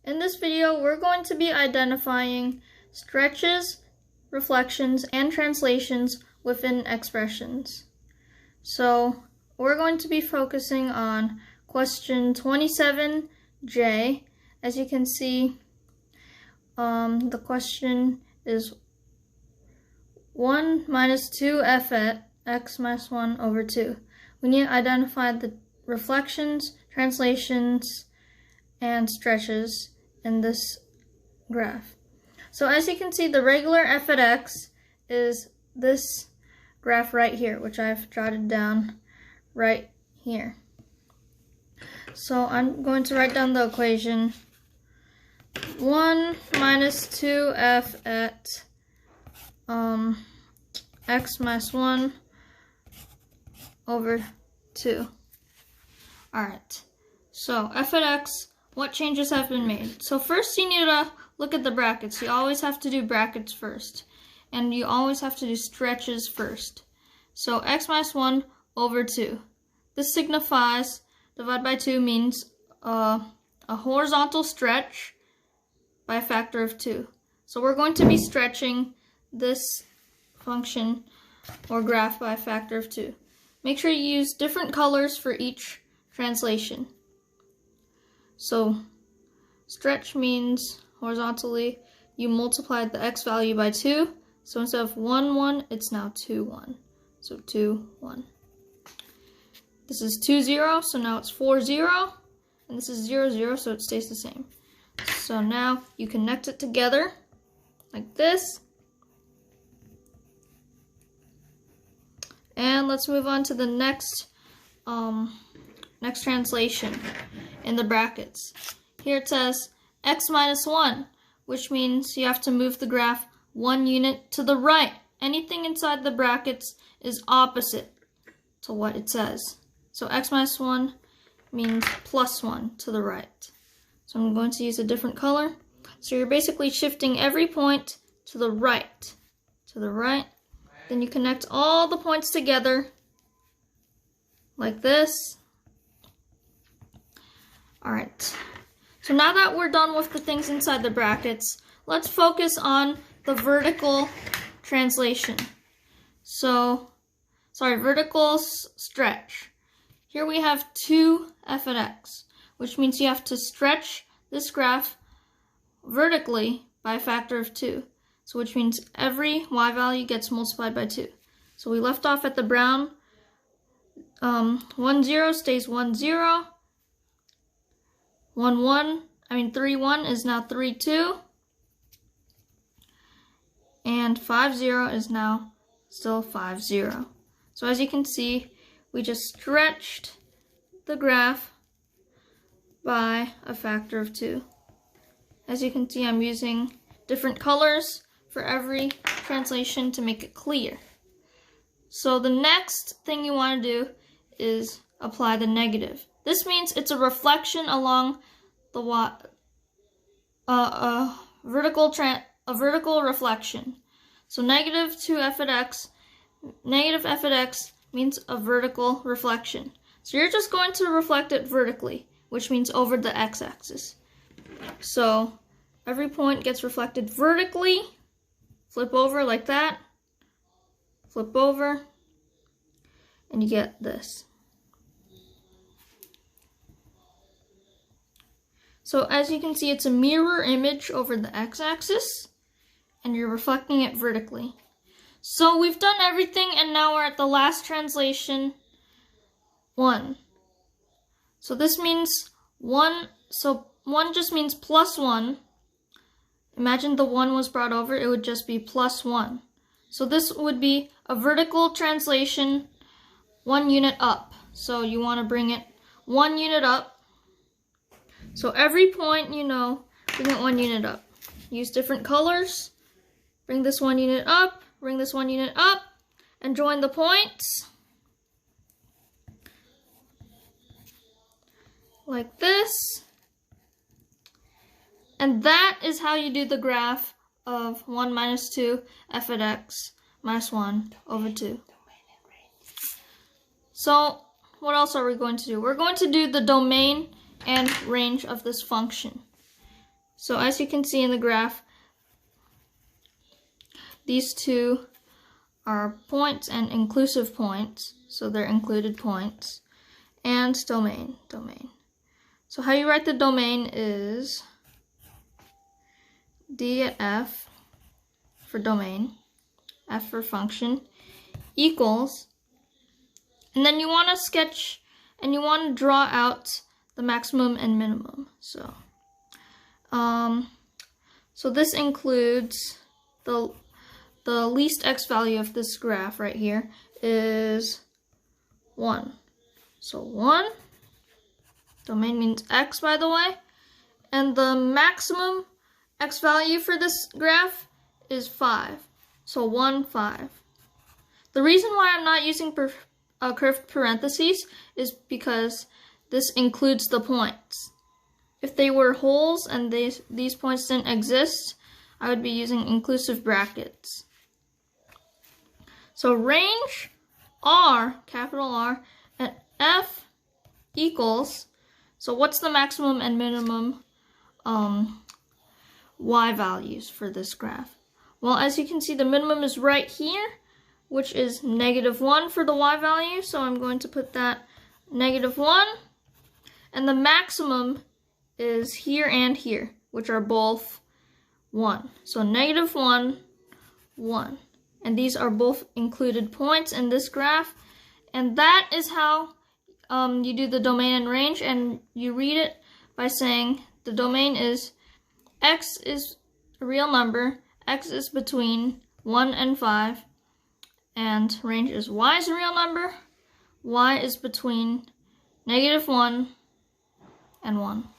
In this video, we're going to be identifying stretches, reflections, and translations within expressions. So, we're going to be focusing on question 27J. As you can see, the question is 1 minus 2f at x minus 1 over 2. We need to identify the reflections, translations, and stretches in this graph. So as you can see, the regular f at x is this graph right here, which I've jotted down right here. So I'm going to write down the equation 1 minus 2f at x minus 1 over 2. Alright, so f at x, what changes have been made? So first you need to look at the brackets. You always have to do brackets first. And you always have to do stretches first. So x minus 1 over 2. This signifies, divide by 2 means a horizontal stretch by a factor of 2. So we're going to be stretching this function or graph by a factor of 2. Make sure you use different colors for each translation. So stretch means horizontally you multiplied the x value by 2. So instead of 1, 1, it's now 2, 1. So 2, 1. This is 2, 0, so now it's 4, 0. And this is 0, 0, so it stays the same. So now you connect it together like this. And let's move on to the next translation in the brackets. Here it says x minus 1, which means you have to move the graph 1 unit to the right. Anything inside the brackets is opposite to what it says. So x minus 1 means plus 1 to the right. So I'm going to use a different color. So you're basically shifting every point to the right. To the right. Then you connect all the points together like this. Alright. So now that we're done with the things inside the brackets, let's focus on the vertical translation. Vertical stretch. Here we have 2f at x, which means you have to stretch this graph vertically by a factor of 2. So which means every y value gets multiplied by 2. So we left off at the brown. 1, 0 stays 1, 0. 3, 1 is now 3, 2. And 5, 0 is now still 5, 0. So as you can see, we just stretched the graph by a factor of 2. As you can see, I'm using different colors for every translation to make it clear. So the next thing you want to do is apply the negative. This means it's a reflection along the vertical reflection. So negative f at x means a vertical reflection. So you're just going to reflect it vertically, which means over the x-axis. So every point gets reflected vertically. Flip over like that. Flip over. And you get this. So as you can see, it's a mirror image over the x-axis. And you're reflecting it vertically. So we've done everything, and now we're at the last translation, 1. So this means 1, so 1 just means plus 1. Imagine the 1 was brought over, it would just be plus 1. So this would be a vertical translation 1 unit up. So you want to bring it 1 unit up. So every point, bring it 1 unit up. Use different colors. Bring this 1 unit up, bring this 1 unit up, and join the points. Like this. And that is how you do the graph of 1 minus 2 f at x minus 1 over 2. So what else are we going to do? We're going to do the domain and range of this function. So as you can see in the graph, these two are points and inclusive points, so they're included points, and domain. So how you write the domain is d at f for domain, f for function, equals, and then you want to sketch and you want to draw out the maximum and minimum. So this includes the least x value of this graph right here is 1. So 1, domain means x, by the way, and the maximum x value for this graph is 5. So 1, 5. The reason why I'm not using curved parentheses is because this includes the points. If they were holes and these points didn't exist, I would be using inclusive brackets. So range R, capital R, at f equals, so what's the maximum and minimum y values for this graph? Well, as you can see, the minimum is right here, which is -1 for the y value, so I'm going to put that -1, and the maximum is here and here, which are both 1. So -1, 1. And these are both included points in this graph. And that is how you do the domain and range, and you read it by saying the domain is x is a real number, x is between 1 and 5, and range is y is a real number, y is between -1 and 1.